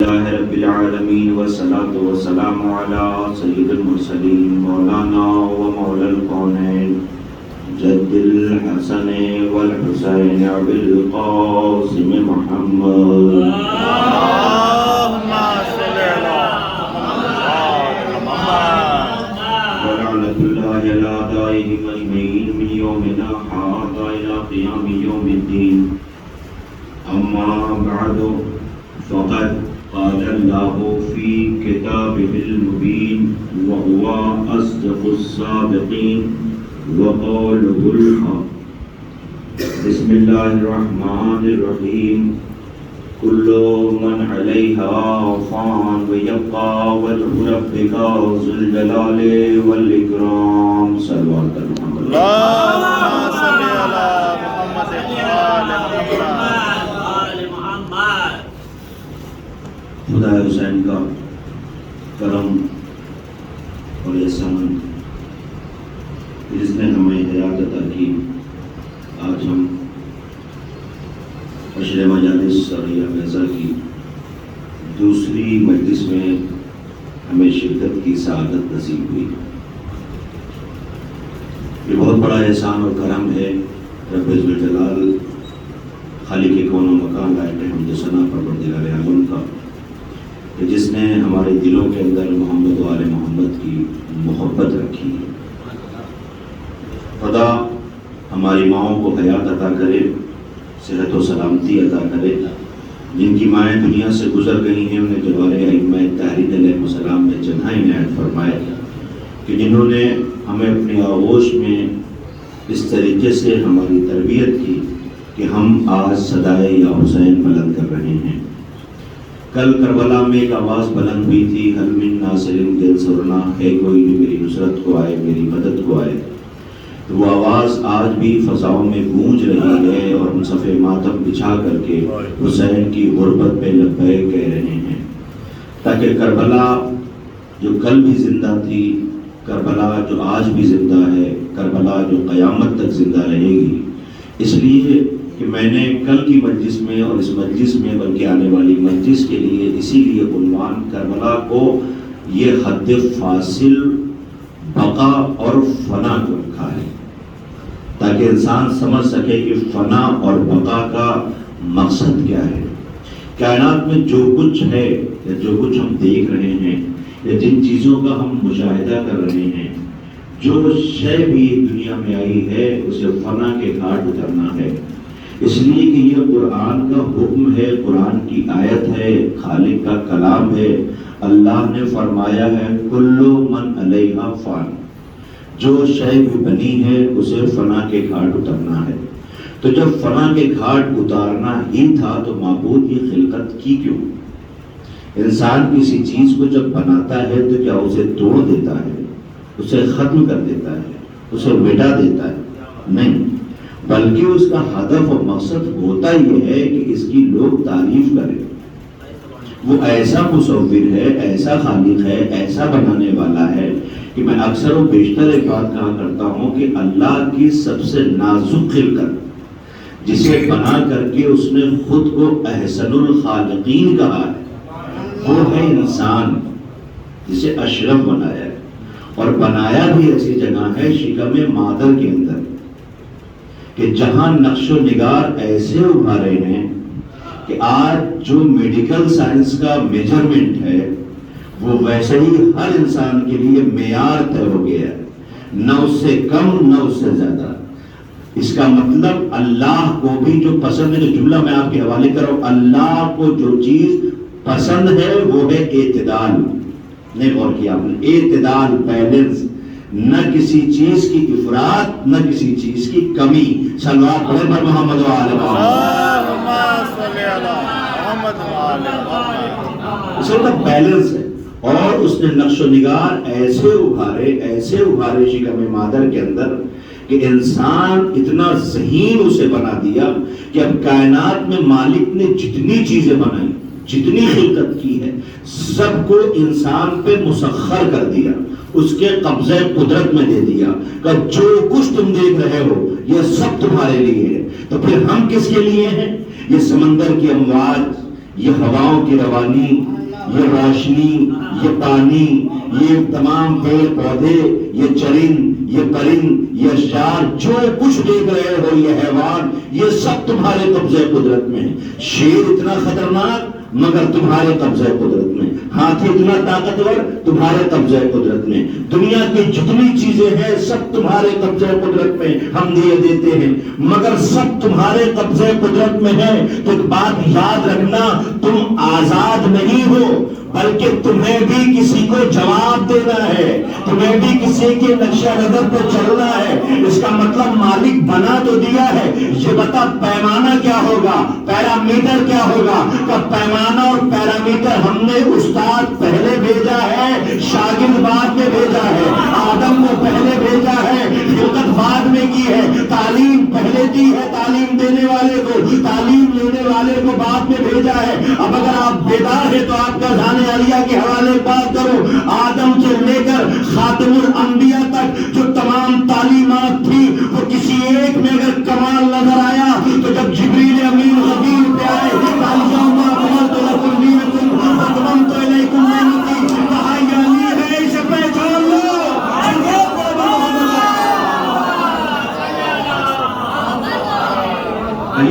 اللہ رب العالمین والصلاة والسلام علی سید المرسلین مولانا و مولا الکونین جد الحسن والحسین ابی القاسم محمد اللہم صلی علی محمد ولعنۃ اللہ علی اعدائہم اجمعین من یومنا ھذا الی قیام یوم الدین اما بعد فقد قال الله في كتابه المبين وهو أصدق الصادقين وقوله الحق بسم الله الرحمن الرحيم كل من عليها فان ويبقى وجه ربك ذو الجلال والإكرام صلوات محمد اللہم صلی علی محمد خدا حسین کا کرم اور احسان جس نے ہمیں حیات عطا کی، آج ہم عشر مجالس ساریہ بیضہ کی دوسری مجلس میں ہمیں شرکت کی سعادت نصیب ہوئی۔ یہ بہت بڑا احسان اور کرم ہے رب ذوالجلال خالق کون و مکان لائق حمد و ثنا پروردگار عالم کا، کہ جس نے ہمارے دلوں کے اندر محمد و آل محمد کی محبت رکھی ہے۔ خدا ہماری ماؤں کو حیات عطا کرے، صحت و سلامتی عطا کرے۔ جن کی مائیں دنیا سے گزر گئی ہیں انہیں جوار ائمہ تحریر علیہ السلام میں جناح عنایت فرمائے کہ جنہوں نے ہمیں اپنے آغوش میں اس طریقے سے ہماری تربیت کی کہ ہم آج صدائے یا حسین بلند کر رہے ہیں۔ کل کربلا میں ایک آواز بلند ہوئی تھی، حل من ناصر ینصرنا، ہے کوئی جو میری نصرت کو آئے، میری مدد کو آئے۔ تو وہ آواز آج بھی فضاؤں میں گونج رہی ہے اور ہم صفِ ماتم بچھا کر کے حسین کی غربت پہ لبیک کہہ رہے ہیں، تاکہ کربلا جو کل بھی زندہ تھی، کربلا جو آج بھی زندہ ہے، کربلا جو قیامت تک زندہ رہے گی۔ اس لیے کہ میں نے کل کی مجلس میں اور اس مجلس میں بلکہ آنے والی مجلس کے لیے اسی لیے عنوان کربلا کو یہ حد فاصل بقا اور فنا کو رکھا ہے، تاکہ انسان سمجھ سکے کہ فنا اور بقا کا مقصد کیا ہے۔ کائنات میں جو کچھ ہے یا جو کچھ ہم دیکھ رہے ہیں یا جن چیزوں کا ہم مشاہدہ کر رہے ہیں، جو شے بھی دنیا میں آئی ہے اسے فنا کے گھاٹ اترنا ہے۔ اس لیے کہ یہ قرآن کا حکم ہے، قرآن کی آیت ہے، خالق کا کلام ہے۔ اللہ نے فرمایا ہے کل من علیہا فان، جو شے بھی بنی ہے اسے فنا کے گھاٹ اترنا ہے۔ تو جب فنا کے گھاٹ اتارنا ہی تھا تو معبود کی خلقت کی کیوں؟ انسان کسی چیز کو جب بناتا ہے تو کیا اسے توڑ دیتا ہے، اسے ختم کر دیتا ہے، اسے مٹا دیتا ہے؟ نہیں، بلکہ اس کا ہدف و مقصد ہوتا یہ ہے کہ اس کی لوگ تعریف کریں۔ وہ ایسا مصور ہے، ایسا خالق ہے، ایسا بنانے والا ہے کہ میں اکثر و بیشتر ایک بات کہا کرتا ہوں کہ اللہ کی سب سے نازک خلقت جسے بنا کر کے اس نے خود کو احسن الخالقین کہا ہے، وہ ہے انسان، جسے اشرف بنایا ہے، اور بنایا بھی ایسی جگہ ہے شکم مادر کے اندر کہ جہاں نقش و نگار ایسے ابھارے ہیں کہ آج جو میڈیکل سائنس کا میجرمنٹ ہے وہ ویسے ہی ہر انسان کے لیے معیار طے ہو گیا ہے، نہ اس سے کم نہ اس سے زیادہ۔ اس کا مطلب اللہ کو بھی جو پسند ہے، جو جملہ میں آپ کے حوالے کر رہا ہوں، اللہ کو جو چیز پسند ہے وہ ہے اعتدال۔ نہیں غور کیا آپ نے؟ اعتدال، بیلنس، نہ کسی چیز کی افراط نہ کسی چیز کی کمی۔ صلوات پڑھیں پر محمد و آل محمد۔ اللہم صلی علی محمد و آل محمد۔ اس کا بیلنس ہے، اور اس نے نقش و نگار ایسے ابھارے شکم مادر کے اندر کہ انسان اتنا ذہین اسے بنا دیا کہ اب کائنات میں مالک نے جتنی چیزیں بنائی، جتنی خلقت کی ہے، سب کو انسان پہ مسخر کر دیا، اس کے قبضہ قدرت میں دے دیا کہ جو کچھ تم دیکھ رہے ہو یہ سب تمہارے لیے ہے۔ تو پھر ہم کس کے لیے ہیں؟ یہ سمندر کی امواج، یہ ہواؤں کی روانی، یہ روشنی، یہ پانی، یہ تمام پیڑ پودے، یہ چرند، یہ پرند، یہ اشجار، جو کچھ دیکھ رہے ہو، یہ حیوان، یہ سب تمہارے قبضے قدرت میں ہے۔ شیر اتنا خطرناک مگر تمہارے قبضے قدرت میں، ہاتھی اتنا طاقتور تمہارے قبضے قدرت میں، دنیا کی جتنی چیزیں ہیں سب تمہارے قبضے قدرت میں، ہم یہ دیتے ہیں مگر سب تمہارے قبضے قدرت میں ہے۔ تو ایک بات یاد رکھنا، تم آزاد نہیں ہو بلکہ تمہیں بھی کسی کو جواب دینا ہے، تمہیں بھی کسی کے نقشہ نظر پہ چلنا ہے۔ اس کا مطلب مالک بنا تو دیا ہے، یہ بتا پیمانہ کیا ہوگا، پیرامیٹر کیا ہوگا؟ کہ پیمانہ اور پیرامیٹر ہم نے استاد پہلے بھیجا ہے، شاگرد بعد میں بھیجا ہے، آدم کو پہلے بھیجا ہے، خلقت بعد میں کی ہے، تعلیم پہلے دی ہے، تعلیم دینے والے کو، تعلیم لینے والے کو بعد میں بھیجا ہے۔ اب اگر آپ بیدار ہیں تو آپ کا ذہن عالیہ کے حوالے بات کرو، آدم سے لے کر خاتم الانبیاء تک جو تمام تعلیمات تھی وہ کسی ایک میں اگر کمال نظر آیا تو جب جبریل امین غفیر پہ آئے اليوم اکملت لکم دینکم واتممت علیکم نعمتی، کہا یہ علی ہے، اسے پہچان لو۔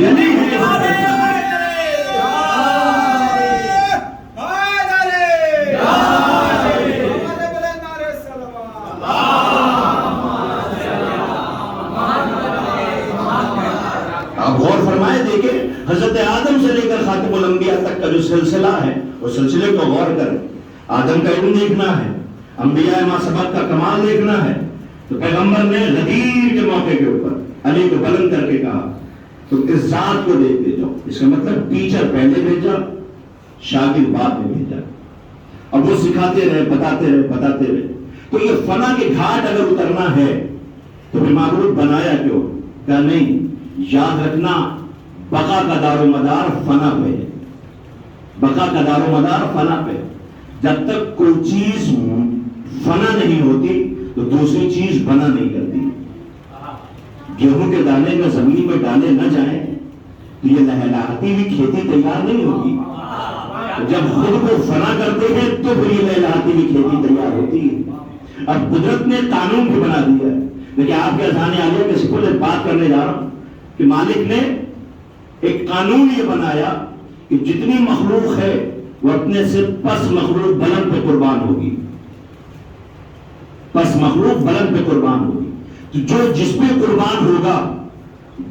یہ نہیں ہے، حضرت آدم سے لے کر خاتم الانبیاء تک کا جو سلسلہ ہے اس سلسلے کو غور کریں۔ آدم کا علم دیکھنا ہے، انبیاء ما سبق کا کمال دیکھنا ہے، تو پیغمبر نے غدیر کے موقع کے اوپر علی کو بلند کر کے کہا تو اس ذات کو دیکھتے جاؤ۔ اس کا مطلب ٹیچر پہلے بھیجا، شاگرد بعد میں بھیجا، اب وہ سکھاتے رہے، بتاتے رہے۔ تو یہ فنا کے گھاٹ اگر اترنا ہے تو پھر معبود بنایا کیوں؟ کہا نہیں، یاد رکھنا بقا کا دار و مدار فنا پہ ہے، بقا کا دار و مدار فنا پہ۔ جب تک کوئی چیز فنا نہیں ہوتی تو دوسری چیز بنا نہیں کرتی۔ گیہوں کے دانے میں زمین میں ڈالے نہ جائیں تو یہ لہلاتی ہوئی کھیتی تیار نہیں ہوگی، جب خود کو فنا کرتے ہیں تو پھر یہ لہلاتی ہوئی کھیتی تیار ہوتی ہے۔ اب قدرت نے قانون بھی بنا دیا ہے، لیکن آپ کے اذہان عالیہ کے سکول ایک بات کرنے جا رہا ہوں کہ مالک نے ایک قانون یہ بنایا کہ جتنی مخلوق ہے وہ اپنے سے پس مخلوق بلند پہ قربان ہوگی، پس مخلوق بلند پہ قربان ہوگی۔ تو جو جس پہ قربان ہوگا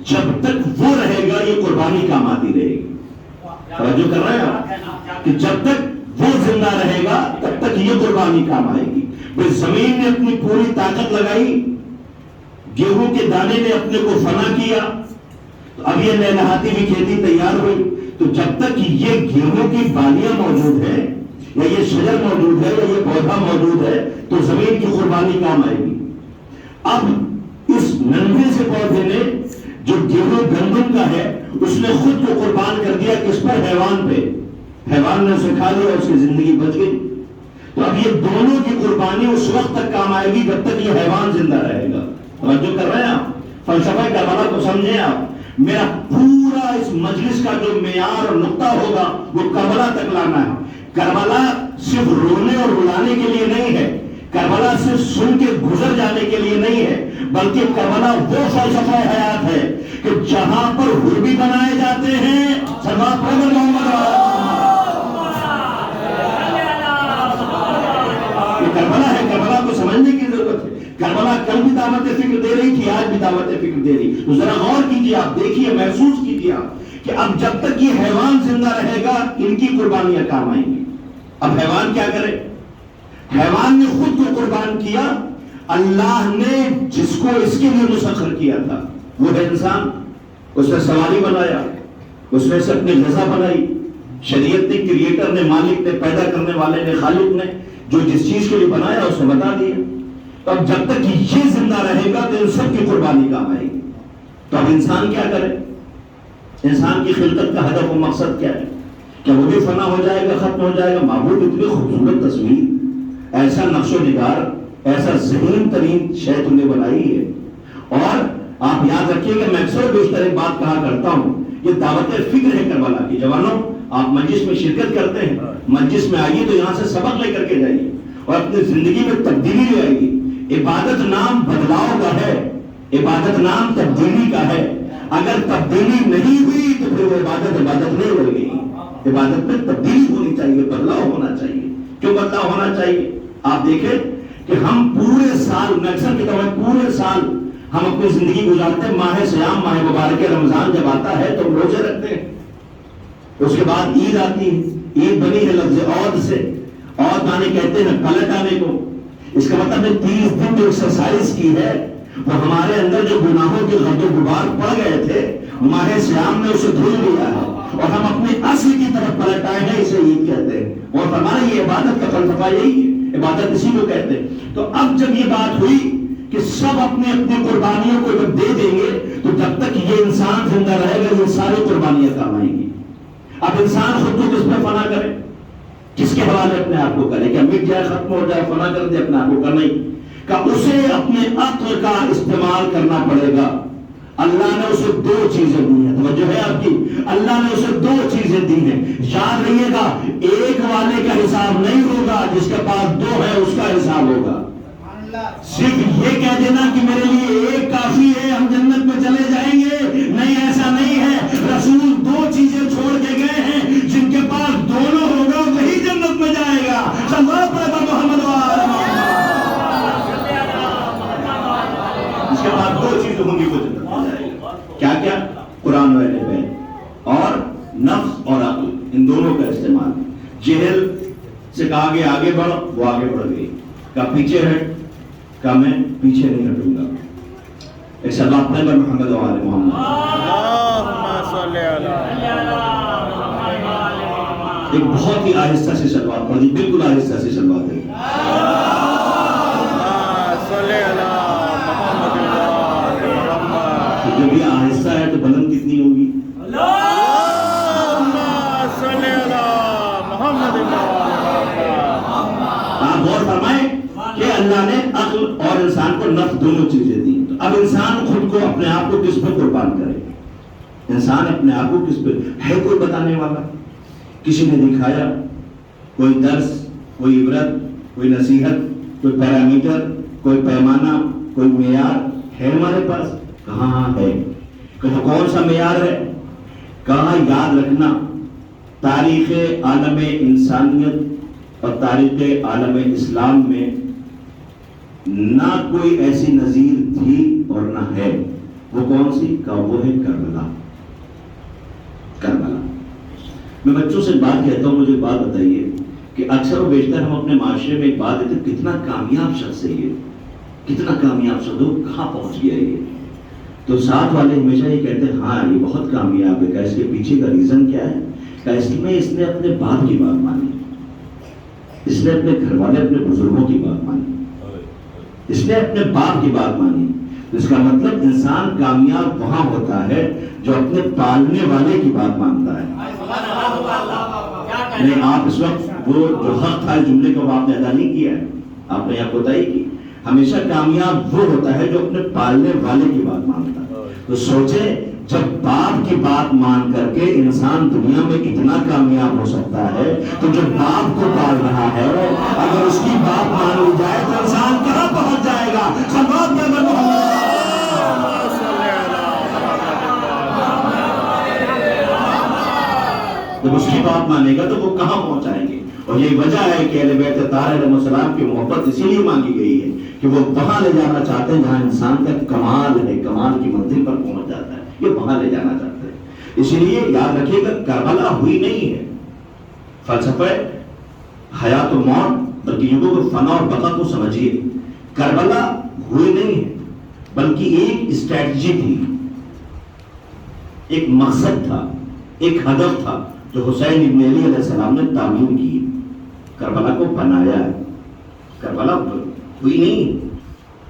جب تک وہ رہے گا یہ قربانی کام آتی رہے گی۔ توجہ کر رہے ہیں آپ کہ جب تک وہ زندہ رہے گا تب تک یہ قربانی کام آئے گی۔ بس زمین نے اپنی پوری طاقت لگائی، گیہوں کے دانے نے اپنے کو فنا کیا، تو اب یہ لہلاتی ہوئی کھیتی تیار ہوئی۔ تو جب تک یہ گیہوں کی بالیاں موجود ہیں یا یہ شجر موجود ہے یا یہ پودا موجود ہے تو زمین کی قربانی کام آئے گی۔ اب اس ننھے سے پودے نے جو گیہوں گندم کا ہے اس نے خود کو قربان کر دیا، کس پر؟ حیوان پہ۔ حیوان نے اسے کھا لیا، اس کی زندگی بچ گئی۔ تو اب یہ دونوں کی قربانی اس وقت تک کام آئے گی جب تک یہ حیوان زندہ رہے گا۔ توجہ کر رہے ہیں آپ؟ فلسفہ کربلا کو سمجھیں آپ۔ میرا پورا اس مجلس کا جو معیار اور نقطہ ہوگا وہ کربلا تک لانا ہے۔ کربلا صرف رونے اور رلانے کے لیے نہیں ہے، کربلا صرف سن کے گزر جانے کے لیے نہیں ہے، بلکہ کربلا وہ فلسفہ حیات ہے کہ جہاں پر حربی بنائے جاتے ہیں سرور پیغمبر محمد کربلا ہے، کربلا کو سمجھنے کی ضرورت ہے۔ کربلا کل بھی دعوت فکر دے رہی تھی، آج بھی دعوت فکر دے رہی، تو ذرا غور کیجیے، آپ دیکھیے، محسوس کیجیے آپ کہ اب جب تک یہ حیوان زندہ رہے گا ان کی قربانیاں کام آئیں گی۔ اب حیوان کیا کرے؟ حیوان نے خود کو قربان کیا، اللہ نے جس کو اس کے لیے مسخر کیا تھا وہ ہے انسان، اس نے سواری بنایا، اس میں سے اپنی غذا بنائی، شریعت نے، کریٹر نے، مالک نے، پیدا کرنے والے نے، خالق نے جو جس چیز کے لیے بنایا اس نے بتا دیا۔ تو اب جب تک یہ زندہ رہے گا تو ان سب کی قربانی کام آئے گی۔ تو اب انسان کیا کرے؟ انسان کی خلقت کا ہدف و مقصد کیا ہے؟ کیا وہ بھی فنا ہو جائے گا، ختم ہو جائے گا؟ معبود اتنی خوبصورت تصویر، ایسا نقش و نگار، ایسا ذہین ترین شے تم نے بنائی ہے۔ اور آپ یاد رکھیے کہ میں اکثر بیشتر ایک بات کہا کرتا ہوں، یہ دعوت فکر ہے کربلا کی۔ جوانوں آپ مجلس میں شرکت کرتے ہیں، مجلس میں آئیے تو یہاں سے سبق لے کر کے جائیے اور اپنی زندگی میں تبدیلی لے آئیے۔ عبادت نام بدلاؤ کا ہے، عبادت نام تبدیلی کا ہے۔ اگر تبدیلی نہیں ہوئی تو پھر وہ عبادت نہیں رہ گئی۔ عبادت میں تبدیلی ہونی چاہیے، بدلاؤ ہونا چاہیے۔ کیوں بدلاؤ ہونا چاہیے؟ آپ دیکھیں کہ ہم پورے سال، میں اکثر کہتا ہوں پورے سال ہم اپنی زندگی گزارتے ہیں، ماہ سیام، ماہ مبارک رمضان جب آتا ہے تو ہم روزے رکھتے ہیں، اس کے بعد عید آتی ہے، عید بنی ہے لفظ عود سے، عود آنے کہتے ہیں پلٹ آنے کو۔ اس کا مطلب ہے 30 دن جو ایکسرسائز کی ہے وہ ہمارے اندر جو گناہوں کے غد و غبار پڑ گئے تھے ماہ سیام نے اسے دھل لیا ہے اور ہم اپنے اصل کی طرف پلٹ آئے ہیں، اسے عید کہتے ہیں۔ اور ہمارا یہ عبادت کا فلسفہ یہی ہے، عبادت اسی کو کہتے ہیں۔ تو اب جب یہ بات ہوئی کہ سب اپنے اپنی قربانیوں کو جب دے دیں گے تو جب تک یہ انسان زندہ رہے گا یہ ساری قربانیاں کام آئیں گی۔ اب انسان خود کو کس پہ فنا کرے، کس کے حوالے اپنے آپ کو کرے؟ کیا مٹ جائے، ختم ہو جائے، فنا کر دے اپنے آپ کو؟ کر نہیں، کہ اسے اپنے عقل کا استعمال کرنا پڑے گا۔ اللہ نے اسے 2 چیزیں دی ہیں، توجہ ہے آپ کی، اللہ نے اسے 2 چیزیں دی ہیں۔ یاد رہیے گا، ایک والے کا حساب نہیں ہوگا، جس کے پاس 2 ہے اس کا حساب ہوگا۔ صرف یہ کہہ دینا کہ میرے لیے ایک کافی ہے، ہم جنت میں چلے جائیں گے، نہیں، ایسا نہیں ہے۔ رسول 2 چیزیں چھوڑ کے گئے ہیں، جن کے پاس دونوں ہوگا وہی جنت میں جائے گا۔ صلوات پڑھے محمد وآل محمد۔ اس کے بعد 2 چیزیں ہوں گی وہ جنت میں جائے گا۔ کیا کیا؟ قرآن و اہل بیت اور نفس اور عقل، ان دونوں کا استعمال۔ جہل سے کہا گیا آگے بڑھ، وہ آگے بڑھ گئی، کہا پیچھے ہٹ، کہا میں پیچھے نہیں ہٹوں گا۔ ایک سلوات پڑھیں پر محمد و آل محمد۔ ایک بہت ہی آہستہ سے سلوات پڑھ دی، بالکل آہستہ سے سلوات ہے۔ جب یہ آہستہ ہے تو بلند کتنی ہوگی؟ آپ غور فرمائیں کہ اللہ نے عقل اور انسان کو نفس دونوں چیزیں دی۔ اب انسان خود کو، اپنے آپ کو کس پہ قربان کرے؟ انسان اپنے آپ کو کس پہ ہے؟ کوئی بتانے والا؟ کسی نے دکھایا؟ کوئی درس، کوئی عبرت، کوئی نصیحت، کوئی پیرامیٹر، کوئی پیمانہ، کوئی معیار ہے ہمارے پاس؟ کہاں ہے؟ کون سا معیار ہے؟ کہاں؟ یاد رکھنا، تاریخ عالم انسانیت اور تاریخ عالم اسلام میں نہ کوئی ایسی نظیر تھی اور نہ ہے۔ وہ کون سی؟ کہ وہ ہے کربلا۔ کربلا۔ میں بچوں سے بات کہتا ہوں، مجھے بات بتائیے کہ اکثر و بیشتر ہم اپنے معاشرے میں ایک بات دیتے ہیں، کتنا کامیاب شخص ہے یہ، کتنا کامیاب شخص ہے، کہاں پہنچ گیا یہ؟ تو ساتھ والے ہمیشہ یہ کہتے ہیں ہاں یہ بہت کامیاب ہے۔ کہ اس کے پیچھے کا ریزن کیا ہے؟ کہ اس نے اپنے باپ کی بات مانی، اس نے اپنے گھر والے، اپنے بزرگوں کی بات مانی، اس نے اپنے باپ کی بات مانی۔ اس کا مطلب انسان کامیاب وہاں ہوتا ہے جو اپنے پالنے والے کی بات مانتا ہے۔ نہیں، آپ اس وقت وہ جو حق تھا جملے کو آپ نے ادا نہیں کیا ہے، آپ نے یہاں کوتاہی کی۔ ہمیشہ کامیاب وہ ہوتا ہے جو اپنے پالنے والے کی بات مانتا ہے۔ تو سوچیں، جب باپ کی بات مان کر کے انسان دنیا میں اتنا کامیاب ہو سکتا ہے تو جو باپ کو پال رہا ہے اگر اس کی بات مان لی جائے تو انسان کہاں پہنچ جائے گا؟ جب اس کی بات مانے گا تو وہ کہاں پہنچائیں گے؟ اور یہ وجہ ہے کہ اہل بیت طاہرہ علیہ السلام کی محبت اسی لیے مانگی گئی ہے کہ وہ وہاں لے جانا چاہتے ہیں جہاں انسان کا کمال ہے، کمال کی منزل پر پہنچ جاتا ہے، یہ وہاں لے جانا چاہتے ہیں۔ اس لیے یاد رکھیے گا، کربلا ہوئی نہیں ہے فلسفہ حیات و موت، بلکہ یوں کو فنا اور بقا کو سمجھیے۔ کربلا ہوئی نہیں ہے بلکہ ایک اسٹریٹجی تھی، ایک مقصد تھا، ایک ہدف تھا جو حسین ابن علی علیہ السلام نے تعمیر کی، کربلا کو بنایا ہے۔ کربلا ہوئی نہیں،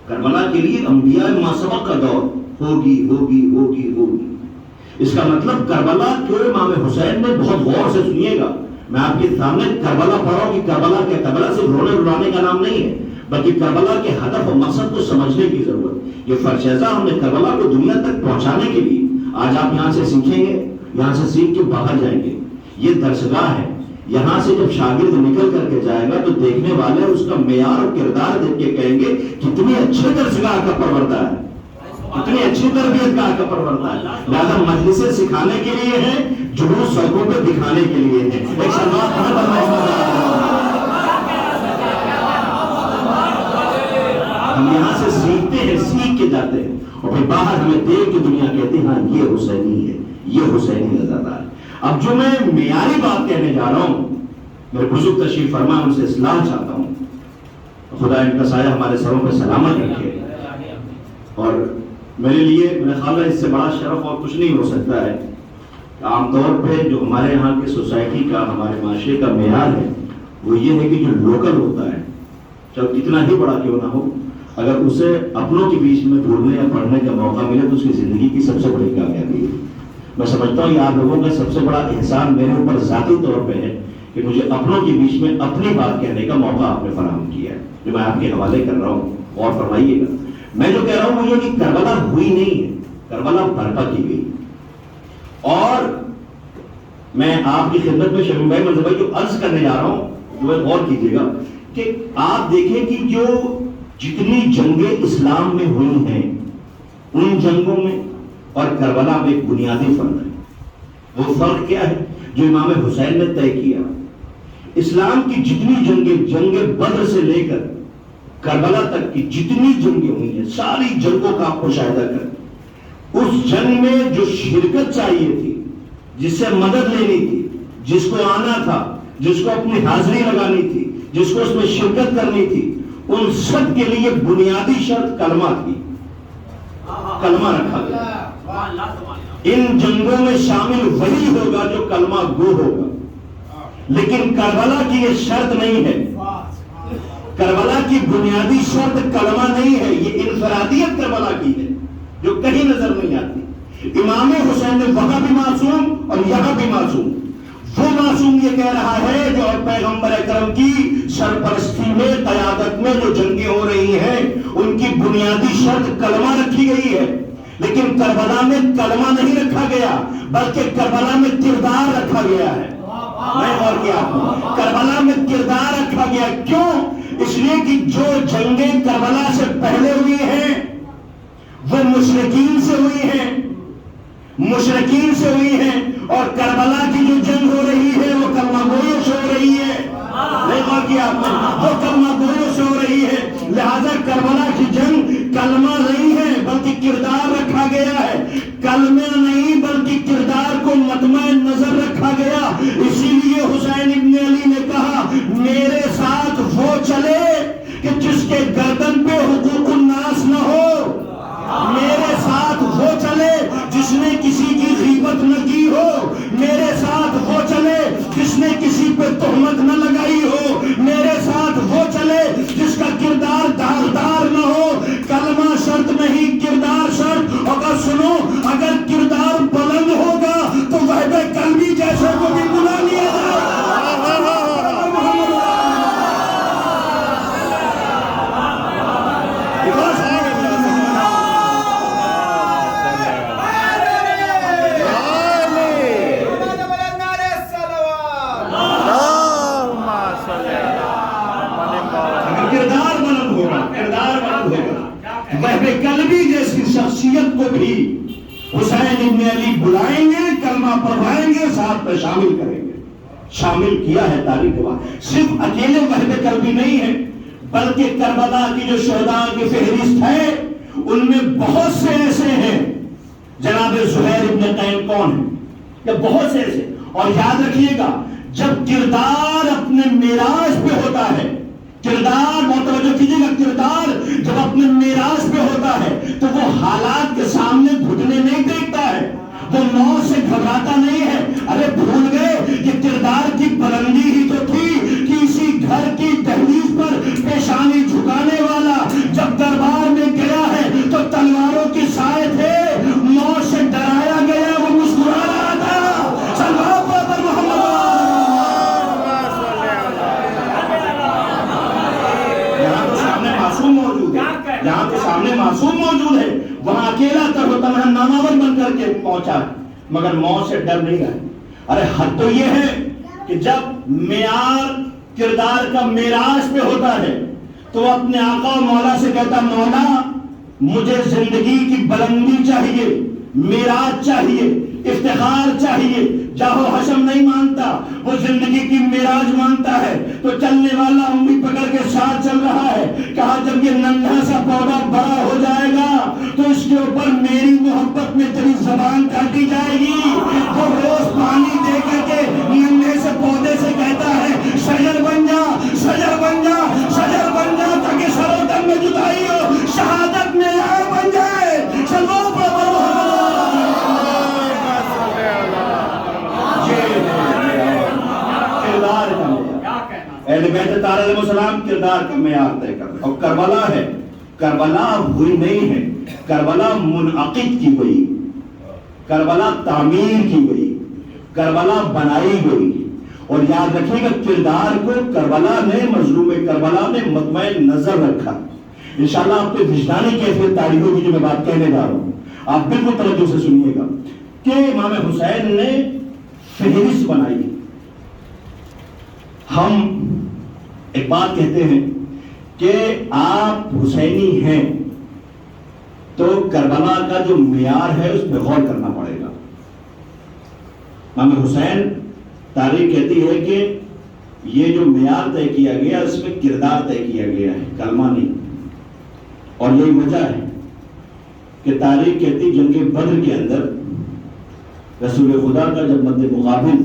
کربلا کے لیے انبیاء ماسبق کا دور ہوگی ہوگی ہوگی ہوگی۔ اس کا مطلب کربلا کو امام حسین نے، بہت غور سے سنیے گا، میں آپ کے سامنے کربلا پڑھا ہوں کہ کربلا کیا؟ کربلا صرف رونے رلانے کا نام نہیں ہے بلکہ کربلا کے ہدف اور مقصد کو سمجھنے کی ضرورت۔ یہ فرشیزہ ہم نے کربلا کو دنیا تک پہنچانے کے لیے، آج آپ یہاں سے سیکھیں گے، یہاں سے سیکھ کے باہر جائیں گے، یہ درسگاہ ہے. یہاں سے جب شاگرد نکل کر کے جائے گا تو دیکھنے والے اس کا معیار اور کردار دیکھ کے کہیں گے کتنی اچھے درسگاہ کا پروردہ ہے, اتنی اچھی تربیت گاہ کا پروردہ ہے. لہذا مجلسیں سکھانے کے لیے ہیں, جلوس سڑکوں پہ دکھانے کے لیے ہیں. ایک سلوات پڑھیں ہم یہاں سے سیکھتے ہیں, سیکھ کے جاتے ہیں, اور پھر باہر ہمیں دیکھ کے دنیا کہتی ہے ہاں یہ حسینی ہے, یہ حسینی نظر آ ہے. اب جو میں معیاری بات کہنے جا رہا ہوں, میرے بزرگ تشریف فرما, ان سے اصلاح چاہتا ہوں, خدا ان کا سایہ ہمارے سروں پہ سلامت رکھے. اور میرے لیے میرے خیال ہے اس سے بڑا شرف اور کچھ نہیں ہو سکتا ہے. عام طور پہ جو ہمارے یہاں کے سوسائٹی کا, ہمارے معاشرے کا معیار ہے وہ یہ ہے کہ جو لوکل ہوتا ہے, چاہے کتنا ہی بڑا کیوں نہ ہو, اگر اسے اپنوں کے بیچ میں بولنے یا پڑھنے کا موقع ملے تو اس کی زندگی کی سب سے بڑی کامیابی ہے. میں سمجھتا ہوں یہ آپ لوگوں کا سب سے بڑا احسان میرے اوپر ذاتی طور پہ ہے کہ مجھے اپنوں کے بیچ میں اپنی بات کہنے کا موقع آپ نے فراہم کیا ہے, جو میں آپ کے حوالے کر رہا ہوں. اور فرمائیے گا, میں جو کہہ رہا ہوں وہ یہ کہ کربلا ہوئی نہیں ہے, کربلا برپا کی گئی. اور میں آپ کی خدمت میں شمیم بھائی, منظر بھائی, جو عرض کرنے جا رہا ہوں وہ غور کیجیے گا کہ آپ دیکھیں کہ جو جتنی جنگیں اسلام میں ہوئی ہیں ان جنگوں میں اور کربلا میں ایک بنیادی فرق ہے. وہ فرق کیا ہے جو امام حسین نے طے کیا. اسلام کی جتنی جنگیں, جنگ بدر سے لے کر کربلا تک کی جتنی جنگیں ہوئی ہیں, ساری جنگوں کا آپ مشاہدہ کریں. اس جنگ میں جو شرکت چاہیے تھی, جس سے مدد لینی تھی, جس کو آنا تھا, جس کو اپنی حاضری لگانی تھی, جس کو اس میں شرکت کرنی تھی, ان سب کے لیے بنیادی شرط کلمہ تھی. کلمہ رکھا گیا. ان جنگوں میں شامل وہی ہوگا جو کلمہ گو ہوگا. لیکن کربلا کی یہ شرط نہیں ہے, کربلا کی بنیادی شرط کلمہ نہیں ہے. یہ انفرادیت کربلا کی ہے جو کہیں نظر نہیں آتی. امام حسین نے وہاں بھی معصوم اور یہاں بھی معصوم. وہ معصوم یہ کہہ رہا ہے جو پیغمبر اکرم کی سرپرستی میں, قیادت میں جو جنگیں ہو رہی ہیں ان کی بنیادی شرط کلمہ رکھی گئی ہے. لیکن کربلا میں کلمہ نہیں رکھا گیا بلکہ کربلا میں کردار رکھا گیا ہے. میں اور کیا کربلا میں کردار رکھا گیا. کیوں؟ اس لیے کہ جو جنگیں کربلا سے پہلے ہوئی ہیں وہ مشرکین سے ہوئی ہیں, مشرکین سے ہوئی ہیں, اور کربلا کی جو جنگ ہو رہی ہے وہ کلمہ گویوں سے ہو رہی ہے. وہ کلمہ گویوں سے ہو رہی ہے. لہذا کربلا کی جنگ کلمہ نہیں ہے بلکہ کردار رکھا گیا ہے. کلمہ نہیں بلکہ کردار کو مطمع نظر رکھا گیا. اسی لیے حسین ابن علی نے کہا میرے ساتھ وہ چلے کہ جس کے گردن پہ حقوق الناس نہ ہو, میرے ساتھ وہ چلے جس نے کسی کی غیبت نہ کی ہو, میرے ساتھ وہ چلے جس نے کسی پہ تہمت نہ لگائی ہو, میرے ساتھ وہ چلے جس کا کردار داغدار نہ ہو. کلمہ شرط نہیں, کردار شرط. اگر سنو, اگر کردار بلند ہوگا تو وحدہ قلبی جیسے کو بھی بلا لیا جائے. قلبی جیسی شخصیت کو بھی حسین ابن علی بلائیں گے, کلمہ پڑھائیں گے, ساتھ میں شامل کریں گے. شامل کیا ہے تاریخ ہوا. صرف اکیلے وحدہ قلبی نہیں ہے بلکہ کربلا کی جو شہداء کی فہرست ہے ان میں بہت سے ایسے ہیں. جناب زہیر ابن قین کون ہے, یا بہت سے ایسے. اور یاد رکھیے گا جب کردار اپنے میراث پہ ہوتا ہے, کردار متوجہ کیجیے گا, کردار جب اپنے میراث پہ ہوتا ہے تو وہ حالات کے سامنے گھٹنے نہیں دیکھتا ہے, وہ موت سے گھبراتا نہیں ہے. ارے بھول گئے کہ کردار کی بلندی ہی تو تھی کہ اسی گھر کی دہلیز پر پیشانی جھکانے والا جب دربار میں گیا ہے تو تلواروں کی سائے تھے, موت سے ڈرایا گیا, وہ مسکرا رہا تھا. یہاں تو سامنے معصوم موجود ہے, وہاں اکیلا تر و تنہا نامور بن کر کے پہنچا, مگر موت سے ڈر نہیں رہا. ارے حد تو یہ ہے کہ جب معیار کردار کا معراج پہ ہوتا ہے تو اپنے آقا و مولا سے کہتا مولا مجھے زندگی کی بلندی چاہیے، معراج چاہیے، افتخار چاہیے۔ جاہو حشم نہیں مانتا، وہ زندگی کی معراج مانتا ہے۔ تو چلنے والا انگلی پکڑ کے ساتھ چل رہا ہے، کہا جب یہ ننھا سا پودا بڑا ہو جائے گا تو اس کے اوپر میری محبت میں تیری زبان کاٹی جائے گی۔ وہ روز پانی دے کر کے ننھے سے پودے سے کہتا ہے شجر بن جا، شجر بن جا، شجر بن جا، تاکہ سروتن میں جدائی ہو، شہادت میں یار بن جائے۔ چلو اہل بیت طاہرہ علیہ السلام کردار کا معیار طے کر، اور کربلا ہے، کربلا ہوئی نہیں ہے، کربلا منعقد کی گئی، کربلا تعمیر کی گئی، کربلا بنائی گئی۔ اور یاد رکھیے گا کردار کو کربلا نے، مظلوم کربلا نے مطمع نظر رکھا۔ انشاءاللہ آپ کو وجدانی کیفیت تاریخ ہوگی جو میں بات کہنے جا رہا ہوں، آپ بالکل توجہ سے سنیے گا کہ امام حسین نے فہرست بنائی۔ ہم ایک بات کہتے ہیں کہ آپ حسینی ہیں تو کربلا کا جو معیار ہے اس پہ غور کرنا پڑے گا۔ امام حسین تاریخ کہتی ہے کہ یہ جو معیار طے کیا گیا اس میں کردار طے کیا گیا ہے، کلمہ نہیں۔ اور یہی وجہ ہے کہ تاریخ کہتی جنگ بدر کے اندر رسول خدا کا جب مد مقابل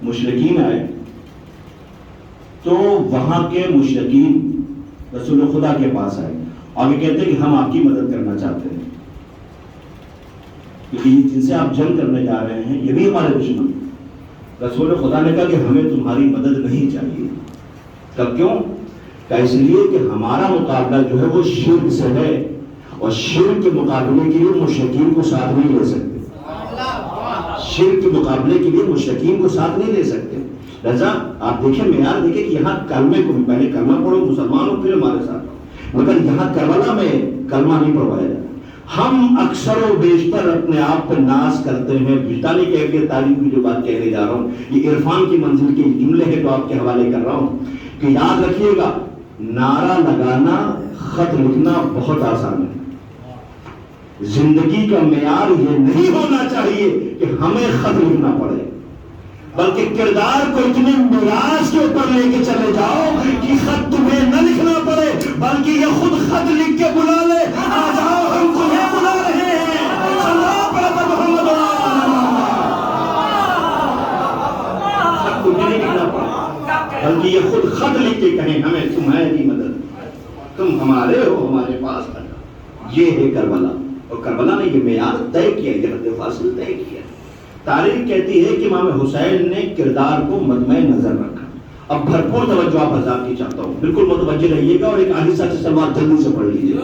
مشرکین آئے تو وہاں کے مشرکین رسول خدا کے پاس آئے اور یہ کہتے ہیں کہ ہم آپ کی مدد کرنا چاہتے ہیں، کیونکہ جن سے آپ جنگ کرنے جا رہے ہیں یہ بھی ہمارے دشمن۔ رسول خدا نے کہا کہ ہمیں تمہاری مدد نہیں چاہیے۔ تب کیوں؟ کہ اس لیے کہ ہمارا مقابلہ جو ہے وہ شرک سے ہے، اور شرک کے مقابلے کے لیے مشرکین کو ساتھ نہیں لے سکتے، شرک کے مقابلے کے لیے مشرکین کو ساتھ نہیں لے سکتے۔ لہذا آپ دیکھیں معیار دیکھیں کہ یہاں کلمے کو پہلے کلمہ پڑھو مسلمان ہو پھر ہمارے ساتھ، مگر یہاں کربلا میں کلمہ نہیں پڑھوایا جاتا۔ ہم اکثر و بیشتر اپنے آپ پر ناز کرتے ہیں، وجدانی کیفیت تعلیم کی جو بات کہنے جا رہا ہوں یہ عرفان کی منزل کے جملے ہیں تو آپ کے حوالے کر رہا ہوں کہ یاد رکھیے گا نعرہ لگانا، خط لکھنا بہت آسان ہے۔ زندگی کا معیار یہ نہیں ہونا چاہیے کہ ہمیں خط لکھنا پڑے، بلکہ کردار کو اتنے معراج کے اوپر لے کے چلے جاؤ کہ خط تمہیں نہ لکھنا پڑے بلکہ یہ خود خط لکھ کے بلا لے، آ جاؤ ہم تمہیں بلا رہے ہیں، صلوات پر محمد۔ خط تمہیں نہیں لکھنا پڑے بلکہ یہ خود خط لکھ کے کہیں ہمیں تمہاری مدد، تم ہمارے ہو، ہمارے پاس آ جاؤ۔ یہ ہے کربلا، اور کربلا نے یہ معیار طے کیا، یہ حد فاصل طے کیا۔ تاریخ کہتی ہے کہ امام حسین نے کردار کو مدمع نظر رکھا۔ اب بھرپور توجہ آپ حضرات کی چاہتا ہوں، بالکل متوجہ رہیے گا اور ایک آہستہ سے سلوات جلدی سے پڑھ لیجیے۔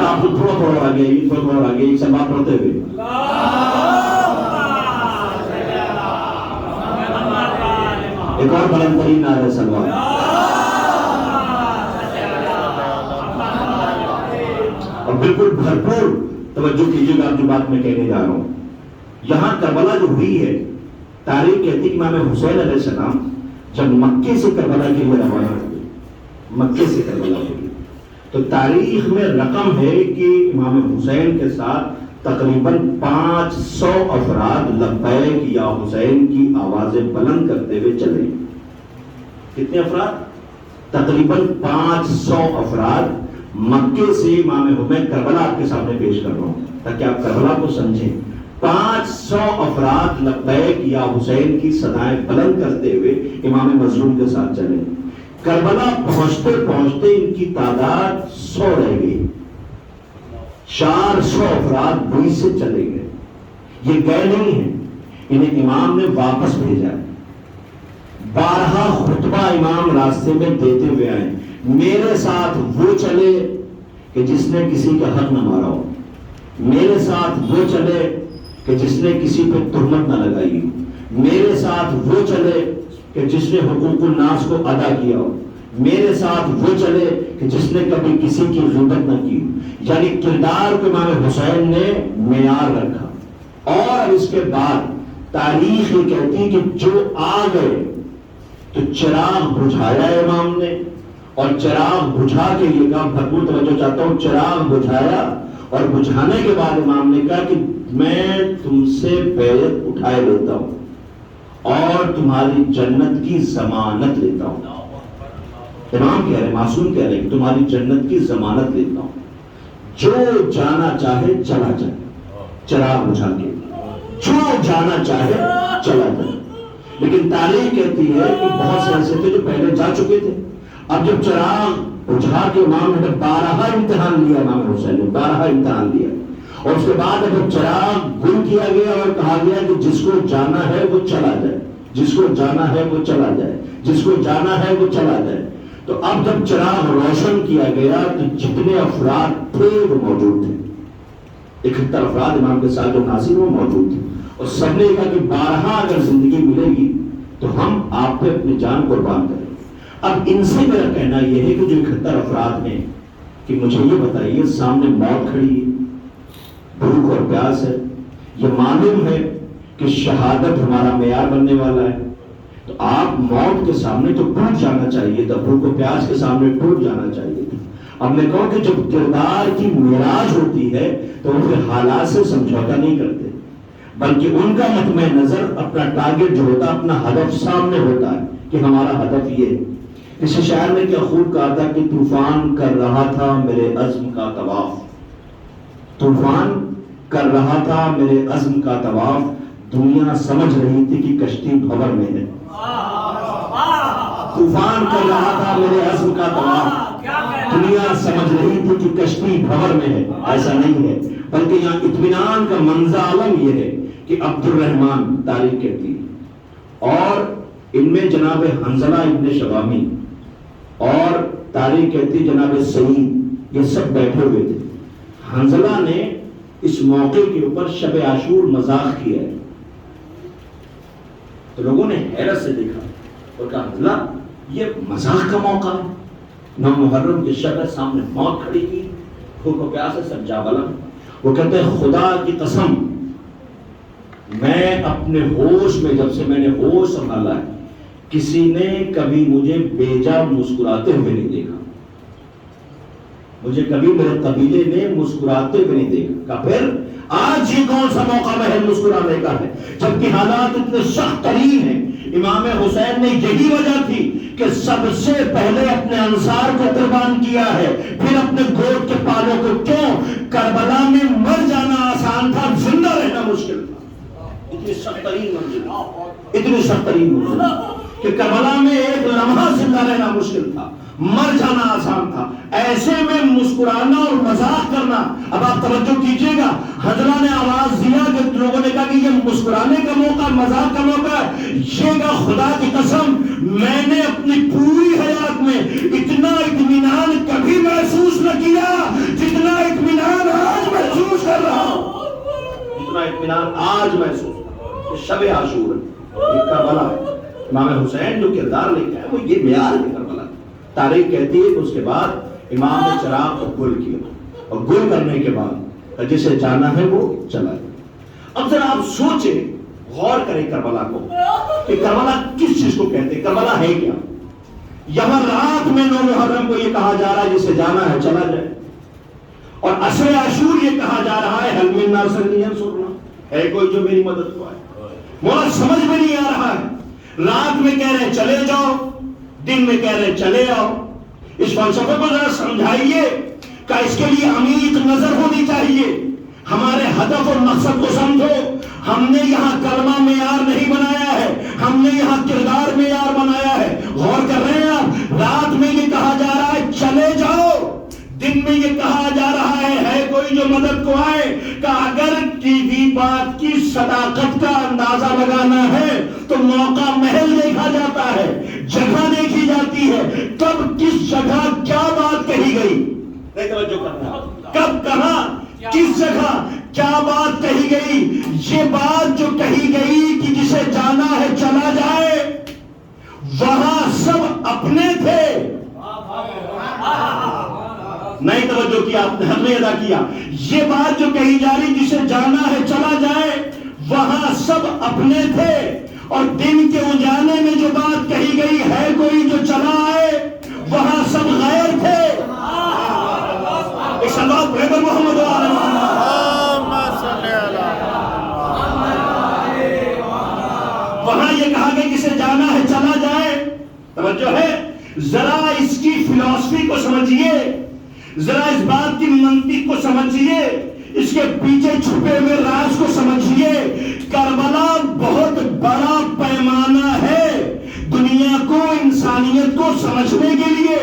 آپ تھوڑا تھوڑا آگے، تھوڑا تھوڑا آگے ایک سلوات پڑھتے ہوئے۔ ایک اور بلند ترین نعرہ سلوات۔ اور بالکل بھرپور توجہ کیجیے گا آپ جو بات میں کہنے جا رہا ہوں۔ یہاں کربلا جو ہوئی ہے، تاریخ کہتی کہ امام حسین علیہ السلام جب مکے سے کربلا کے لیے روانہ ہوئے، مکے سے کربلا ہوئی، تو تاریخ میں رقم ہے کہ امام حسین کے ساتھ تقریباً 500 افراد لبیک یا حسین کی آوازیں بلند کرتے ہوئے چلے۔ کتنے افراد؟ تقریباً 500 افراد مکے سے امام حسین، کربلا آپ کے سامنے پیش کر رہا ہوں تاکہ آپ کربلا کو سمجھیں۔ 500 افراد لبیک یا حسین کی صدائیں بلند کرتے ہوئے امام مظلوم کے ساتھ چلے۔ کربلا پہنچتے پہنچتے ان کی تعداد 100 رہ گئی، 400 افراد وہیں سے چلے گئے۔ یہ گئے نہیں ہیں، انہیں امام نے واپس بھیجا۔ 12 خطبہ امام راستے میں دیتے ہوئے آئے، میرے ساتھ وہ چلے کہ جس نے کسی کا حق نہ مارا ہو، میرے ساتھ وہ چلے کہ جس نے کسی پہ تہمت نہ لگائی ہو، میرے ساتھ وہ چلے کہ جس نے حقوق الناس کو ادا کیا ہو، میرے ساتھ وہ چلے کہ جس نے کبھی کسی کی غیبت نہ کی. یعنی کردار کو امام حسین نے معیار رکھا. اور اب اس کے بعد تاریخ یہ کہتی ہے کہ جو آ گئے تو چراغ بجھایا امام نے, اور چراغ بجھا کے یہ کہا, بھرپور توجہ چاہتا ہوں, چراغ بجھایا اور بجھانے کے بعد امام نے کہا کہ میں تم سے بیعت اٹھائے لیتا ہوں اور تمہاری جنت کی ضمانت لیتا ہوں. امام کہہ رہے, معصوم کہہ رہے کہ تمہاری جنت کی ضمانت لیتا ہوں, جو جانا چاہے چلا جائے. چراغ بجھا کے جو جانا چاہے چلا جائے. لیکن تاریخ کہتی ہے کہ بہت سے ایسے تھے جو پہلے جا چکے تھے. اب جب چراغ بجھا کے امام نے 12 امتحان لیا, امام حسین نے 12 امتحان لیا, اور اس کے بعد جب چراغ گل کیا گیا اور کہا گیا کہ جس کو جانا ہے وہ چلا جائے, جس کو جانا ہے وہ چلا جائے, جس کو جانا ہے وہ چلا جائے. تو اب جب چراغ روشن کیا گیا تو جتنے افراد تھے وہ موجود تھے. 71 افراد امام کے ساتھ جو ناظرین وہ موجود تھے, اور سب نے کہا کہ 12 اگر زندگی ملے گی تو ہم آپ پہ اپنی جان قربان کریں. اب ان سے میرا کہنا یہ ہے کہ جو 71 افراد ہیں کہ مجھے یہ بتائیے, سامنے موت کھڑی ہے, بھوک اور پیاس ہے, یہ معلوم ہے کہ شہادت ہمارا معیار بننے والا ہے, تو آپ موت کے سامنے تو ٹوٹ جانا چاہیے تھا, بھوک و پیاس کے سامنے ٹوٹ جانا چاہیے تھا. اب میں کہوں کہ جب کردار کی معراج ہوتی ہے تو وہ پھر حالات سے سمجھوتا نہیں کرتے, بلکہ ان کا مطمع نظر اپنا ٹارگٹ جو ہوتا ہے, اپنا ہدف سامنے ہوتا ہے کہ ہمارا ہدف یہ ہے. کسی شاعر نے کیا خوب کہا تھا کہ طوفان کر رہا تھا میرے عزم کا طواف, طوفان کر رہا تھا میرے عزم کا طواف, دنیا سمجھ رہی تھی کہ کشتی بھور میں ہے. طوفان کر رہا تھا میرے عزم کا طواف, دنیا سمجھ رہی تھی کہ کشتی بھور میں ہے. ایسا نہیں ہے, بلکہ یہاں اطمینان کا منظر عالم یہ ہے کہ عبد الرحمن تاریخ کہتی ہے, اور ان میں جناب حنظلہ ابن شوامی اور تاریخ کہتی جناب سعید, یہ سب بیٹھے ہوئے تھے. حنظلہ نے اس موقع کے اوپر شب عاشور مذاق کیا ہے, تو لوگوں نے حیرت سے دیکھا اور کہا حنظلہ یہ مذاق کا موقع ہے, 9 محرم کے شب سامنے موت کھڑی کی, بھوک و پیاس سے سب جا بلا. وہ کہتے ہیں خدا کی قسم میں اپنے ہوش میں, جب سے میں نے ہوش سنبھالا ہے, کسی نے کبھی مجھے بیجا مسکراتے ہوئے نہیں دیکھا, مجھے کبھی میرے قبیلے نے مسکراتے ہوئے نہیں دیکھا. پھر آج یہ کون سا موقع محض مسکرانے کا ہے جبکہ حالات اتنے سخت ترین ہیں. امام حسین نے یہی وجہ تھی کہ سب سے پہلے اپنے انصار کو قربان کیا ہے, پھر اپنے گود کے پالوں کو. کیوں؟ کربلا میں مر جانا آسان تھا, زندہ رہنا مشکل تھا. اتنی سخت ترین منزل, اتنی سخت ترین منزل کہ کربلا میں ایک لمحہ زندہ رہنا مشکل تھا, مر جانا آسان تھا. ایسے میں مسکرانا اور مذاق کرنا. اب آپ توجہ کیجئے گا, حنظلہ نے آواز دیا کہ لوگوں نے کہا کہ یہ مسکرانے کا موقع, مذاق کا موقع ہے. یہ کہا خدا کی قسم میں نے اپنی پوری حیات میں اتنا اطمینان کبھی محسوس نہ کیا جتنا اطمینان آج محسوس کر رہا ہوں. اتنا اطمینان آج محسوس کر رہا ہوں. شب عاشور ہے, کربلا ہے. امام حسین جو کردار لے کے آئے وہ یہ معیار ہے کربلا. تاریخ کہتی ہے کہ اس کے بعد امام نے چراغ کو گل کیا, اور گل کرنے کے بعد جسے جانا ہے وہ چلا جائے. اب ذرا آپ سوچیں, غور کریں کربلا کو کہ کربلا کس چیز کو کہتے ہیں, کربلا ہے کیا. یہاں رات میں 9 محرم کو یہ کہا جا رہا ہے جسے جانا ہے چلا جائے, اور عصر عاشور یہ کہا جا رہا ہے حل من ناصر ینصرنا, ہے کوئی جو میری مدد کو آئے. مولا سمجھ میں نہیں آ رہا ہے. رات میں کہہ رہے ہیں چلے جاؤ, دن میں کہہ رہے ہیں چلے آؤ. اس فلسفے کو ذرا سمجھائیے کہ اس کے لیے عمیق نظر ہونی چاہیے. ہمارے ہدف اور مقصد کو سمجھو. ہم نے یہاں کلمہ معیار نہیں بنایا ہے, ہم نے یہاں کردار معیار بنایا ہے. غور کر رہے ہیں آپ, رات میں یہ کہا جا رہا ہے چلے جاؤ, دن میں یہ کہا جا رہا ہے کوئی جو مدد کو آئے. کہ اگر کی بات کی صداقت کا اندازہ لگانا ہے تو موقع محل دیکھا جاتا ہے, جگہ دیکھی جاتی ہے, کب کس جگہ کیا بات کہی گئی. کب کہاں کس جگہ کیا بات کہی گئی. یہ بات جو کہی گئی کہ جسے جانا ہے چلا جائے, وہاں سب اپنے تھے حق نے ادا کیا. یہ بات جو کہی جا رہی جسے جانا ہے چلا جائے، وہاں سب اپنے تھے، اور دن کے اجالے میں جو بات کہی گئی ہے کوئی جو چلا آئے، وہاں سب غیر تھے. ایک سلوات پڑھے پر محمد و آل محمد. وہاں یہ کہا کہ کسے جانا ہے چلا جائے. توجہ ہے، ذرا اس کی فلسفی کو سمجھیے، ذرا اس بات کی منطق کو سمجھیے، اس کے پیچھے چھپے ہوئے راز کو سمجھیے. کربلا بہت بڑا پیمانہ ہے دنیا کو، انسانیت کو سمجھنے کے لیے.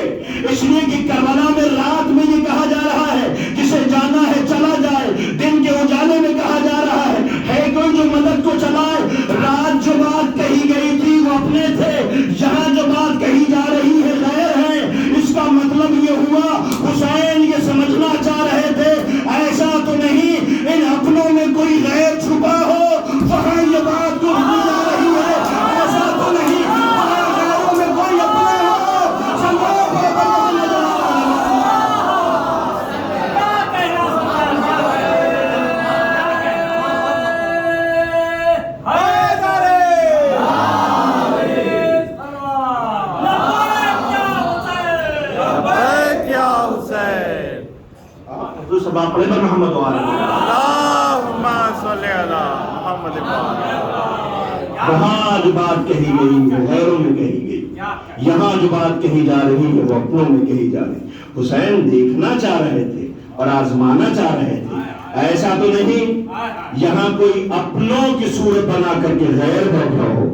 اس لیے کہ کربلا میں رات میں یہ کہا جا رہا ہے جسے جانا ہے چلا جائے، دن کے اجالے میں کہا جا رہا ہے کوئی جو مدد کو چلائے. رات جو بات کہی گئی تھی وہ اپنے تھے، یہاں جو بات کہی جا رہی ہے غیر ہے. اس کا مطلب یہ ہوا حسین یہ سمجھنا چاہ رہے تھے ایسا تو نہیں ان اپنوں میں کوئی غیر چھپا ہو، وہاں یہ بات کو کی جا رہی ہے ایسا تو نہیں وہاں غیروں میں کوئی اپنے ہو. سلوات پڑھے پر محمد و آل سباب پڑھے پر محمد و آل اللہم صلی علی محمد. وہاں جو بات کہی گئی وہ غیروں میں کہی گئی، یہاں جو بات کہی جا رہی ہے وہ اپنوں میں کہی جا رہی. حسین دیکھنا چاہ رہے تھے اور آزمانا چاہ رہے تھے ایسا تو نہیں یہاں کوئی اپنوں کی صورت بنا کر کے غیر بیٹھا ہو،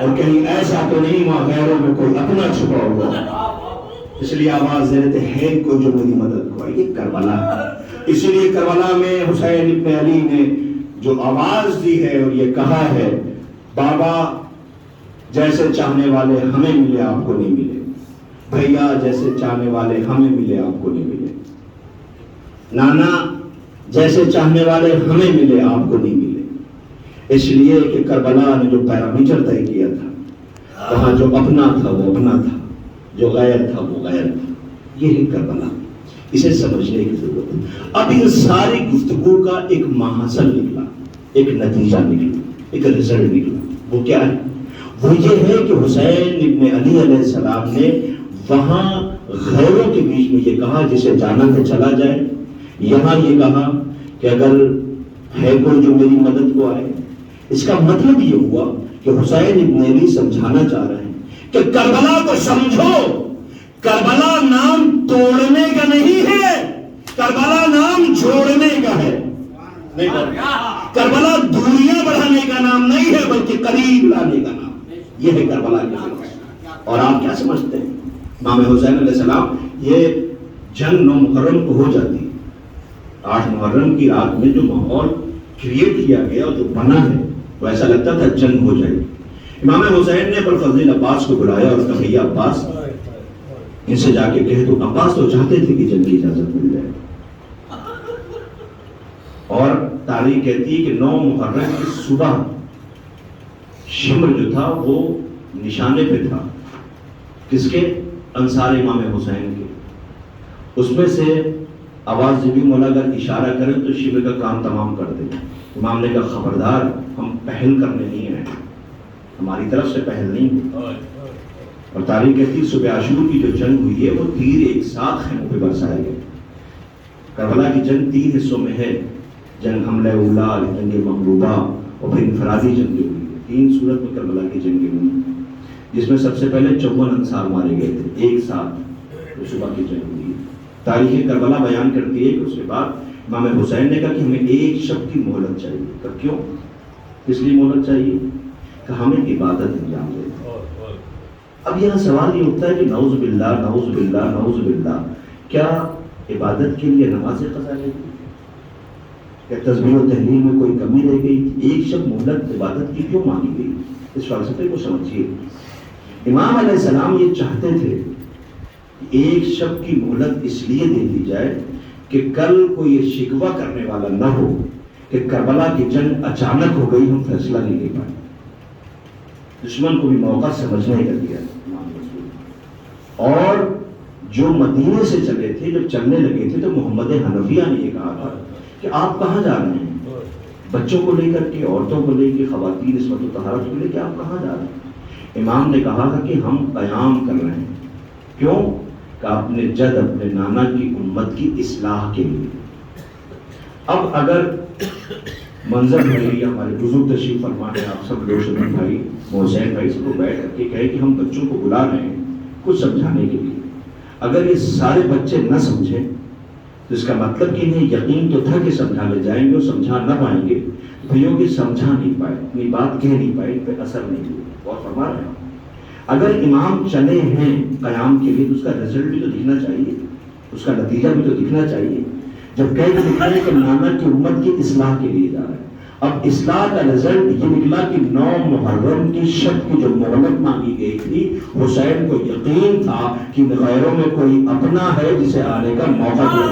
اور کہیں ایسا تو نہیں وہاں غیروں میں کوئی اپنا چھپا ہوا. اس لیے آواز دے رہے تھے ہے کوئی جو میری مدد کو آئے. یہ کربلا ہے. اسی لیے کربلا میں حسین ابن علی نے جو آواز دی ہے اور یہ کہا ہے بابا جیسے چاہنے والے ہمیں ملے آپ کو نہیں ملے، بھیا جیسے چاہنے والے ہمیں ملے آپ کو نہیں ملے، نانا جیسے چاہنے والے ہمیں ملے آپ کو نہیں ملے. اس لیے کہ کربلا نے جو پیرامیٹر طے کیا تھا وہاں جو اپنا تھا وہ اپنا تھا، جو غیر تھا وہ غیر تھا. یہ ہے کربلا. اسے سمجھنے کی ضرورت ہے. اب ان ساری گفتگو کا ایک محاصل نکلا، ایک نتیجہ نکلا، ایک رزلٹ نکلا. وہ کیا ہے؟ وہ یہ ہے کہ حسین ابن علی علیہ السلام نے وہاں غیروں کے بیچ میں یہ کہا جسے جانا ہے چلا جائے، یہاں یہ کہا کہ اگر ہے کوئی جو میری مدد کو آئے. اس کا مطلب یہ ہوا کہ حسین ابن علی سمجھانا چاہ رہے ہیں کہ کربلا کو سمجھو، کربلا نام توڑنے کا نہیں ہے، کربلا نام جوڑنے کا ہے. کربلا دوریاں بڑھانے کا نام نہیں ہے بلکہ قریب لانے کا نام. یہ ہے کربلا کی فلسفہ. اور آپ کیا سمجھتے ہیں امام حسین علیہ السلام، یہ جنگ 9 محرم کو ہو جاتی، 8 محرم کی رات میں جو ماحول کریٹ کیا گیا اور جو بنا ہے وہ ایسا لگتا تھا جنگ ہو جائے. امام حسین نے ابوالفضل عباس کو بلایا اور کہا بھیا عباس ان سے جا کے کہہ دو. عباس تو چاہتے تھے کہ جنگ کی اجازت مل جائے، اور تاریخ کہتی ہے کہ 9 محرم کی صبح شمر جو تھا وہ نشانے پہ تھا. کس کے؟ انصار امام حسین کے. اس میں سے آواز جبی مولا اگر اشارہ کریں تو شمر کا کام تمام کر دیں. امام نے کہا خبردار ہم پہل کرنے نہیں آئے، ہماری طرف سے پہل نہیں ہوئی. اور تاریخ کہتی ہے صبح عاشور کی جو جنگ ہوئی ہے وہ تیر ایک ساتھ خیموں پہ برسائے گئے. کربلا کی جنگ 3 حصوں میں ہے، جنگ حملہ اولا، جنگ مغلوبہ اور پھر انفرادی جنگیں ہوئی. 3 صورت میں کربلا کی جنگیں ہوئی، جس میں سب سے پہلے 54 انصار مارے گئے تھے ایک ساتھ. صبح کی جنگ ہوئی. تاریخ کربلا بیان کرتی ہے کہ اس کے بعد امام حسین نے کہا کہ ہمیں ایک شب کی مہلت چاہیے. کیوں؟ اس لیے مہلت چاہیے کہ ہمیں عبادت انجام دے. اب یہاں سوال یہ اٹھتا ہے کہ نعوذ باللہ نعوذ باللہ نعوذ باللہ، کیا عبادت کے لیے نماز قضا رہ گئی؟ کیا تسبیح و تحلیل میں کوئی کمی رہ گئی؟ ایک شب مہلت عبادت کی کیوں مانگی گئی؟ اس فلسفے کو سمجھیے. امام علیہ السلام یہ چاہتے تھے ایک شب کی مہلت اس لیے دے دی جائے کہ کل کوئی یہ شکوہ کرنے والا نہ ہو کہ کربلا کی جنگ اچانک ہو گئی، ہم فیصلہ نہیں لے پائے. دشمن کو بھی موقع سمجھنے کا دیا. اور جو مدینے سے چلے تھے، جب چلنے لگے تھے تو محمد حنفیہ نے یہ کہا تھا کہ آپ کہاں جا رہے ہیں؟ بچوں کو لے کر کے، عورتوں کو لے کے، خواتین عصمت و طہارت کو لے کے آپ کہاں جا رہے ہیں؟ امام نے کہا تھا کہ ہم قیام کر رہے ہیں. کیوں؟ کہ اپنے جد، اپنے نانا کی امت کی اصلاح کے لیے. اب اگر منظر ہے ہمارے بزرگ تشریف فرما ہے، آپ سب لوگ شمن بھائی، محسین بھائی سب کو بیٹھ کر کے کہے کہ ہم بچوں کو بلا رہے ہیں کچھ سمجھانے کے لیے، اگر یہ سارے بچے نہ سمجھیں تو اس کا مطلب کہ انہیں یقین تو تھا کہ سمجھا لے جائیں گے اور سمجھا نہ پائیں گے، بھائیوں کہ سمجھا نہیں پائے، اپنی بات کہہ نہیں پائے، ان پہ اثر نہیں ہوا. اور فرما رہے ہیں اگر امام چلے ہیں قیام کے لیے تو اس کا رزلٹ بھی تو دکھنا چاہیے، اس کا نتیجہ بھی تو دکھنا چاہیے. جب کہہ کے نکلے کہ نانا کی امت کی اصلاح کے لیے جا رہے ہیں، اب اصلاح کا رزلٹ یہ نکلا کہ 9 محرم کی شب کی جو مہلت مانگی گئی تھی، حسین کو یقین تھا کہ غیروں میں کوئی اپنا ہے جسے آنے کا موقع دیا.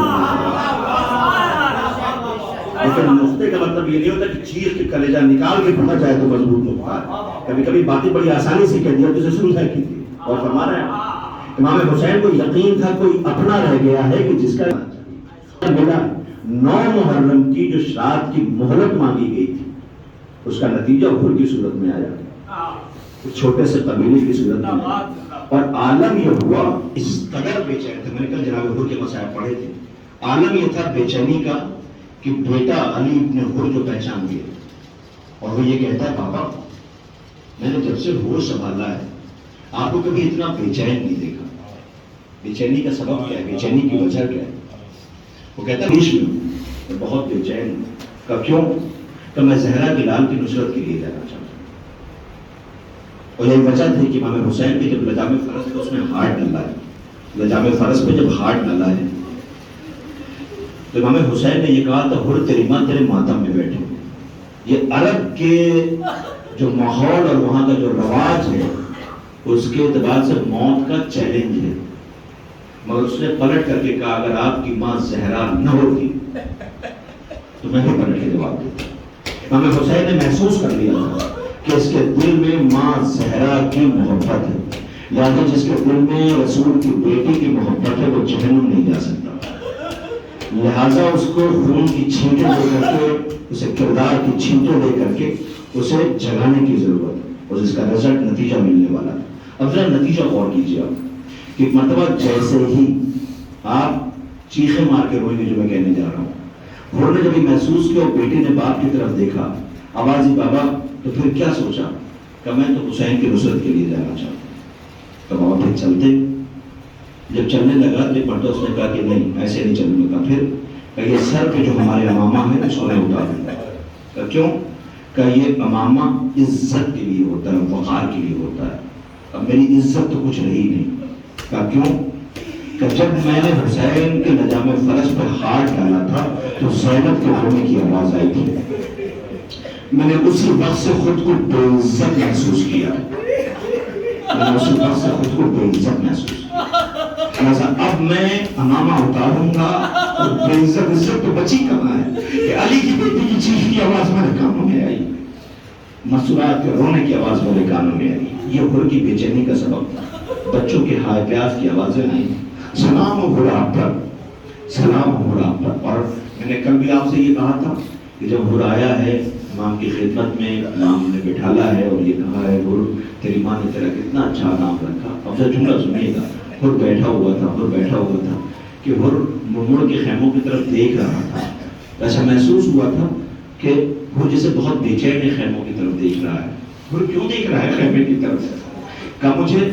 لیکن نقطے کا مطلب یہ نہیں ہوتا کہ چیخ کے کلیجہ نکال کے پڑھا جائے تو مضبوط نقطہ ہے. کبھی کبھی باتیں بڑی آسانی سے کہہ دیا تو اسے سمجھا کیجیے. اور فرما رہے ہیں امام حسین کو یقین تھا کوئی اپنا رہ گیا ہے کہ جس کا ملا. 9 محرم کی جو شرات کی مہلت مانگی گئی تھی اس کا نتیجہ حر کی صورت میں آیا، چھوٹے سے قبیلے کی صورت میں آیا. اور عالم یہ ہوا، اس قدر بے چین تھے، میں نے کل جناب حر کے مسائل پڑھے تھے، عالم یہ تھا بے چینی کا کہ بیٹا علی ابن حر جو پہچان گیا اور وہ یہ کہتا ہے بابا میں نے جب سے ہوش سنبھالا ہے آپ کو کبھی اتنا بے چین نہیں دیکھا. بے چینی کا سبب کیا ہے؟ بے چینی کی وجہ کیا ہے؟ وہ کہتا ہے بیچ میں بہت بے چین ہوں. کب؟ کیوں؟ کہ میں زہرا کے لال کی نصرت کے لیے جانا چاہتا ہوں. اور یہ وجہ تھی کہ امام حسین کے جب لجام فرض پہ اس میں ہاتھ ڈالا ہے، لجام فرض پہ جب ہاتھ ڈالا ہے تو امام حسین نے یہ کہا تھا حر تیری ماں تیرے ماتم میں بیٹھے. یہ عرب کے جو ماحول اور وہاں کا جو رواج ہے اس کے اعتبار سے موت کا چیلنج ہے، مگر اس نے پلٹ کر کے کہا اگر آپ کی ماں زہرا نہ ہوتی تو میں بھی پلٹ کے جواب دیتا. امام حسین نے محسوس کر لیا تھا کہ اس کے دل میں ماں زہرا کی محبت ہے، لہٰذا جس کے دل میں رسول کی بیٹی کی محبت ہے وہ جہنم نہیں جا سکتا. لہٰذا اس کو خون کی چھینٹیں دے کر کے، اسے کردار کی چھینٹیں دے کر کے اسے جگانے کی ضرورت ہے اور جس کا رزلٹ نتیجہ ملنے والا ہے. اب ذرا نتیجہ غور کیجیے آپ کہ مرتبہ جیسے ہی آپ چیخیں مار کے روئیں گے جو میں کہنے جا رہا ہوں، انہوں نے جب یہ محسوس کیا اور بیٹے نے باپ کی طرف دیکھا آواز ہی بابا، تو پھر کیا سوچا کہ میں تو حسین کی نصرت کے لیے جانا چاہتا ہوں. تو بابا پھر چلتے، جب چلنے لگا ایک مرتبہ اس نے کہا کہ نہیں ایسے نہیں چلنے لگا. پھر کہ یہ سر پہ جو ہمارے امامہ ہے اس کو میں اتار دوں گا. کیوں؟ کہ یہ امامہ عزت کے لیے ہوتا ہے، وقار کے لیے ہوتا ہے. اب میری عزت تو کچھ رہی نہیں. کہ کیوں؟ کہ جب میں نے حسین کے لجام فرض پر ہاتھ ڈالا تھا تو زینب کے رونے کی آواز آئی تھی. میں نے اسی وقت سے خود کو بے عزت محسوس کیا. میں نے اسی وقت سے خود کو بے عزت محسوس کیا. اب میں امامہ اتاروں گا اور بے عزت تو بچی کہاں ہے کہ علی کی بیٹی کی چیخ کی آواز میرے کانوں میں آئی، مسورات کے رونے کی آواز میرے کانوں میں آئی. یہ حر کی بے چینی کا سبب تھا. بچوں کے ہائے پیاس کی آوازیں آئیں، سلام ہو حر آپ پر، سلام ہو حر آپ پر. اور میں نے کل بھی آپ سے یہ کہا تھا کہ جب حر آیا ہے امام کی خدمت میں، امام نے بٹھالا ہے اور یہ کہا ہے حر تیری ماں نے تیرا کتنا اچھا نام رکھا. اب جب جملہ سنیے گا، حر بیٹھا ہوا تھا کہ حر مڑ کے خیموں کی طرف دیکھ رہا تھا. ایسا محسوس ہوا تھا کہ حر جسے بہت بے چین خیموں کی طرف دیکھ رہا ہے. حر کیوں دیکھ رہا ہے خیمے کی طرف؟ کہ مجھے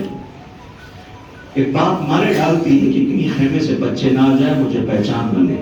ایک بات مارے ڈالتی ہے کہ کہیں خیمے سے بچے نہ آ جائے، مجھے پہچان نہ لے.